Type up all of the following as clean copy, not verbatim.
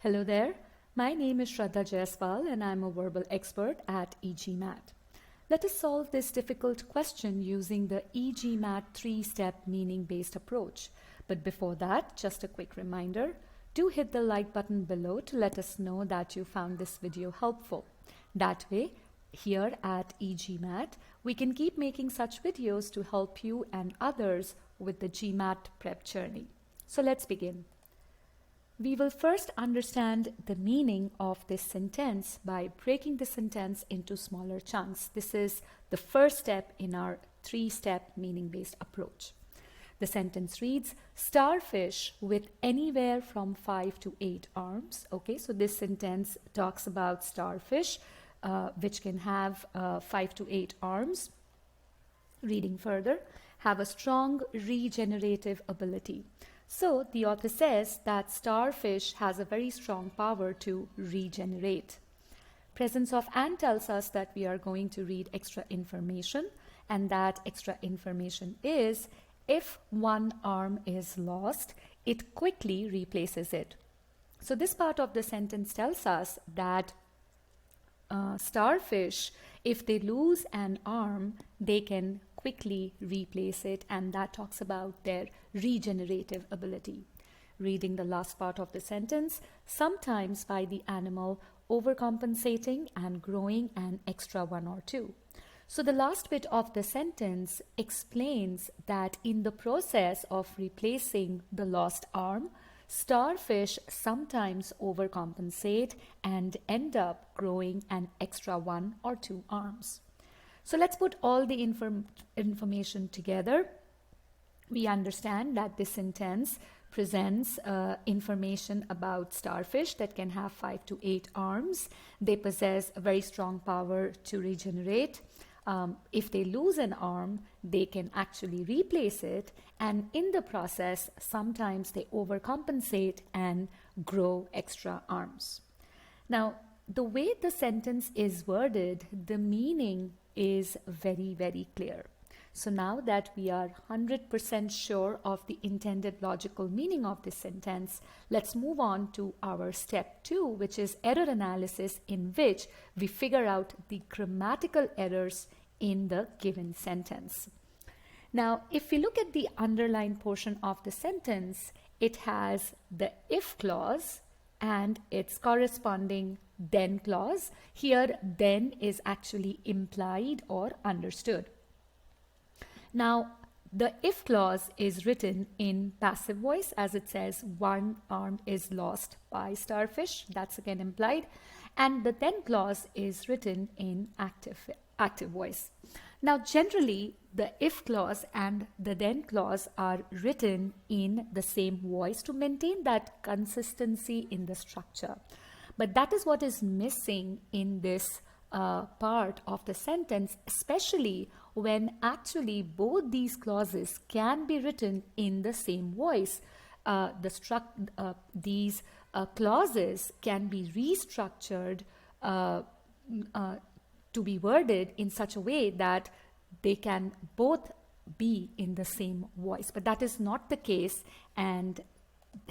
Hello there, my name is Shraddha and I'm a verbal expert at e-GMAT. Let us solve this difficult question using the e-GMAT 3-step meaning-based approach. But before that, just a quick reminder, do hit the like button below to let us know that you found this video helpful. That way, here at e-GMAT, we can keep making such videos to help you and others with the GMAT prep journey. So let's begin. We will first understand the meaning of this sentence by breaking the sentence into smaller chunks. This is the first step in our 3-step meaning-based approach. The sentence reads, starfish with anywhere from 5 to 8 arms. Okay, so this sentence talks about starfish, which can have 5 to 8 arms. Reading further, have a strong regenerative ability. So the author says that starfish has a very strong power to regenerate. Presence of and tells us that we are going to read extra information, and that extra information is if one arm is lost, it quickly replaces it. So this part of the sentence tells us that starfish, if they lose an arm, they can quickly replace it, and that talks about their regenerative ability. Reading the last part of the sentence, sometimes by the animal overcompensating and growing an extra 1 or 2. So the last bit of the sentence explains that in the process of replacing the lost arm, starfish sometimes overcompensate and end up growing an extra 1 or 2 arms. So let's put all the information together. We understand that this sentence presents information about starfish that can have 5 to 8 arms. They possess a very strong power to regenerate. If they lose an arm, they can actually replace it, and in the process, sometimes they overcompensate and grow extra arms. Now, the way the sentence is worded, the meaning is very, very clear. So now that we are 100% sure of the intended logical meaning of this sentence, let's move on to our step 2, which is error analysis, in which we figure out the grammatical errors in the given sentence. Now, if we look at the underlined portion of the sentence, it has the if clause and its corresponding then clause. Here, then is actually implied or understood. Now, the if clause is written in passive voice, as it says one arm is lost by starfish. That's again implied. And the then clause is written in active voice. Now, generally, the if clause and the then clause are written in the same voice to maintain that consistency in the structure. But that is what is missing in this part of the sentence, especially when actually both these clauses can be written in the same voice. These clauses can be restructured to be worded in such a way that they can both be in the same voice. But that is not the case, and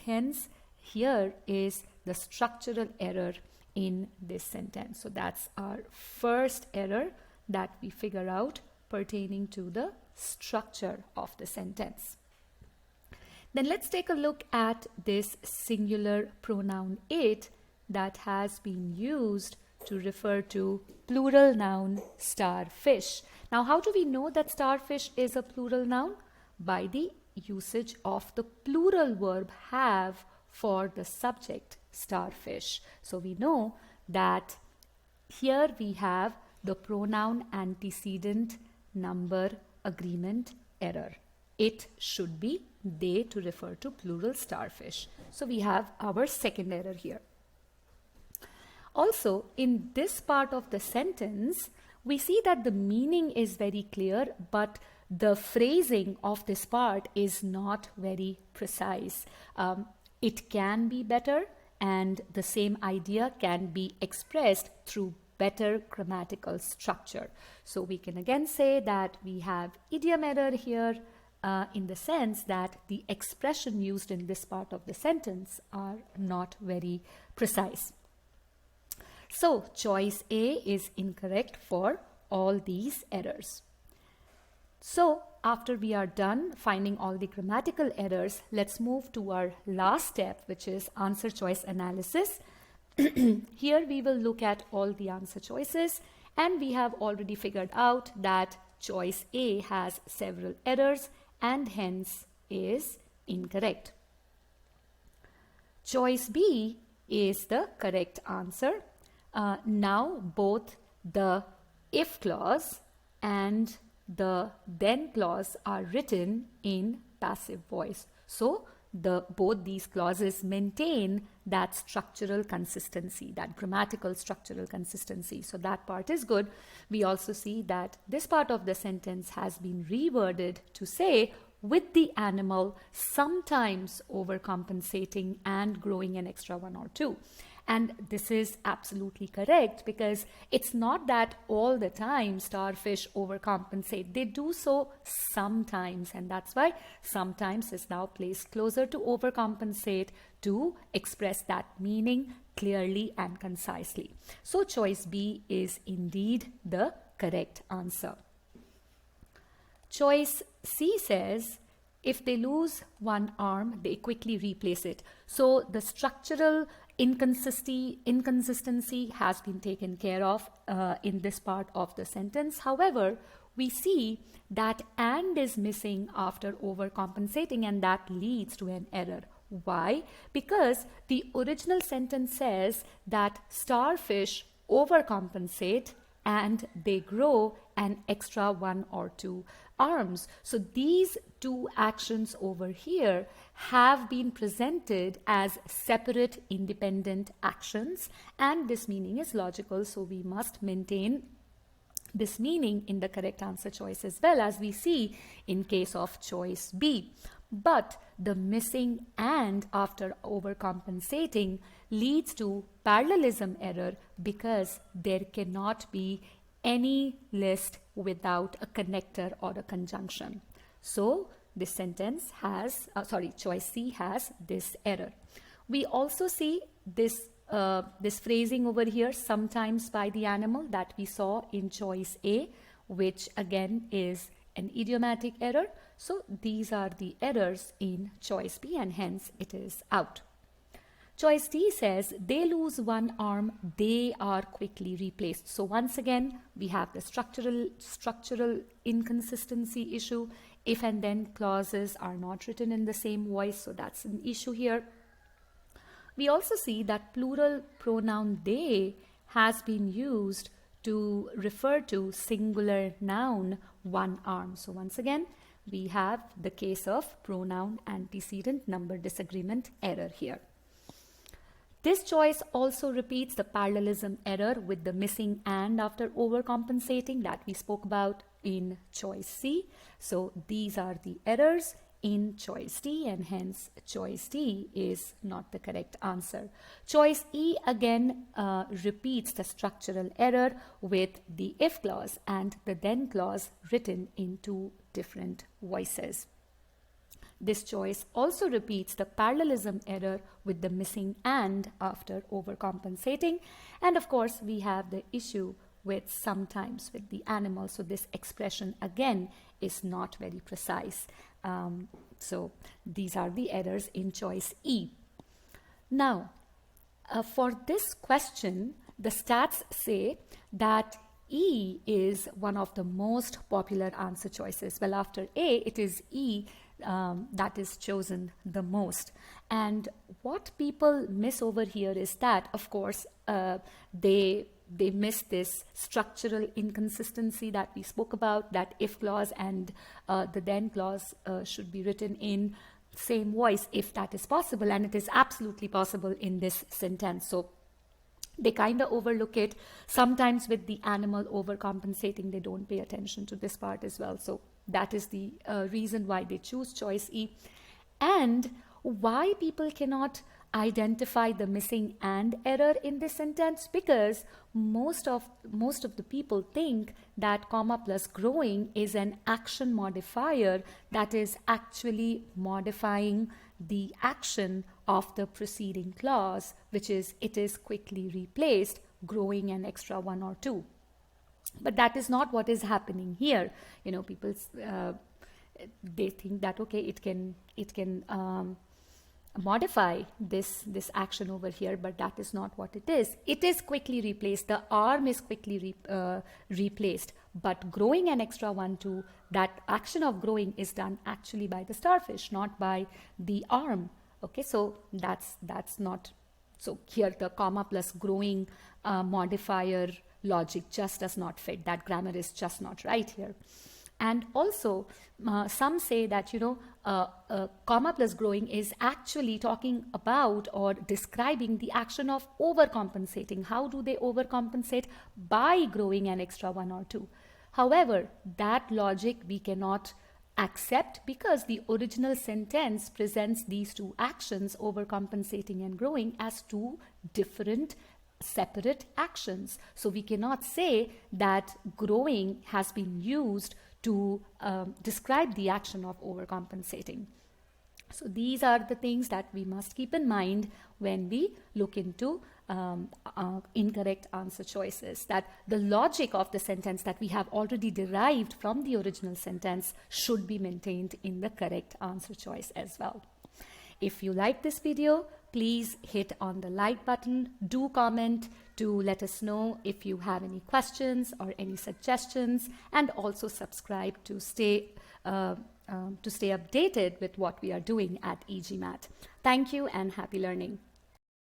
hence here is the structural error in this sentence. So that's our first error that we figure out pertaining to the structure of the sentence. Then let's take a look at this singular pronoun it that has been used to refer to plural noun starfish. Now, how do we know that starfish is a plural noun? By the usage of the plural verb have for the subject starfish. So we know that here we have the pronoun antecedent number agreement error. It should be they to refer to plural starfish. So we have our second error here. Also, in this part of the sentence, we see that the meaning is very clear, but the phrasing of this part is not very precise. It can be better, and the same idea can be expressed through better grammatical structure. So we can again say that we have idiom error here, in the sense that the expression used in this part of the sentence are not very precise. So choice A is incorrect for all these errors. So after we are done finding all the grammatical errors, let's move to our last step, which is answer choice analysis. Here we will look at all the answer choices, and we have already figured out that choice A has several errors and hence is incorrect. Choice B is the correct answer. Now both the if clause and the then clause are written in passive voice. So both these clauses maintain that structural consistency, that grammatical structural consistency. So that part is good. We also see that this part of the sentence has been reworded to say with the animal sometimes overcompensating and growing an extra 1 or 2. And this is absolutely correct, because it's not that all the time starfish overcompensate. They do so sometimes, and that's why sometimes is now placed closer to overcompensate to express that meaning clearly and concisely. So choice B is indeed the correct answer. Choice C says, if they lose one arm, they quickly replace it. So the structural inconsistency has been taken care of in this part of the sentence. However, we see that and is missing after overcompensating, and that leads to an error. Why? Because the original sentence says that starfish overcompensate and they grow an extra 1 or 2 arms. So these two actions over here have been presented as separate independent actions, and this meaning is logical, so we must maintain this meaning in the correct answer choice as well, as we see in case of choice B. But the missing and after overcompensating leads to parallelism error, because there cannot be any list without a connector or a conjunction. So this sentence has, choice C has this error. We also see this phrasing over here, sometimes by the animal, that we saw in choice A, which again is an idiomatic error. So these are the errors in choice B, and hence it is out. Choice D says, they lose one arm, they are quickly replaced. So once again, we have the structural inconsistency issue. If and then clauses are not written in the same voice, so that's an issue here. We also see that plural pronoun they has been used to refer to singular noun one arm. So once again, we have the case of pronoun antecedent number disagreement error here. This choice also repeats the parallelism error with the missing and after overcompensating that we spoke about in choice C. So these are the errors in choice D, and hence choice D is not the correct answer. Choice E again repeats the structural error with the if clause and the then clause written in two different voices. This choice also repeats the parallelism error with the missing and after overcompensating. And of course, we have the issue with sometimes with the animal. So this expression again is not very precise. So these are the errors in choice E. Now, for this question, the stats say that E is one of the most popular answer choices. Well, after A, it is E that is chosen the most. And what people miss over here is that, of course, they miss this structural inconsistency that we spoke about, that if clause and the then clause should be written in same voice if that is possible, and it is absolutely possible in this sentence. So they kind of overlook it. Sometimes with the animal overcompensating, they don't pay attention to this part as well. So that is the reason why they choose choice E. And why people cannot identify the missing and error in this sentence, because most of the people think that comma plus growing is an action modifier that is actually modifying the action of the preceding clause, which is it is quickly replaced, growing an extra one or two. But that is not what is happening here. People they think that okay, it can modify this action over here, but that is not what it is. It is quickly replaced. The arm is quickly replaced, but growing an extra 1, 2, that action of growing is done actually by the starfish, not by the arm. Okay, so that's not. So here the comma plus growing modifier logic just does not fit. That grammar is just not right here. And also, some say that, comma plus growing is actually talking about or describing the action of overcompensating. How do they overcompensate? By growing an extra 1 or 2. However, that logic we cannot accept, because the original sentence presents these two actions, overcompensating and growing, as two different separate actions. So we cannot say that growing has been used to describe the action of overcompensating. So these are the things that we must keep in mind when we look into incorrect answer choices, that the logic of the sentence that we have already derived from the original sentence should be maintained in the correct answer choice as well. If you like this video, please hit on the like button. Do comment to let us know if you have any questions or any suggestions, and also subscribe to stay updated with what we are doing at e-GMAT. Thank you and happy learning.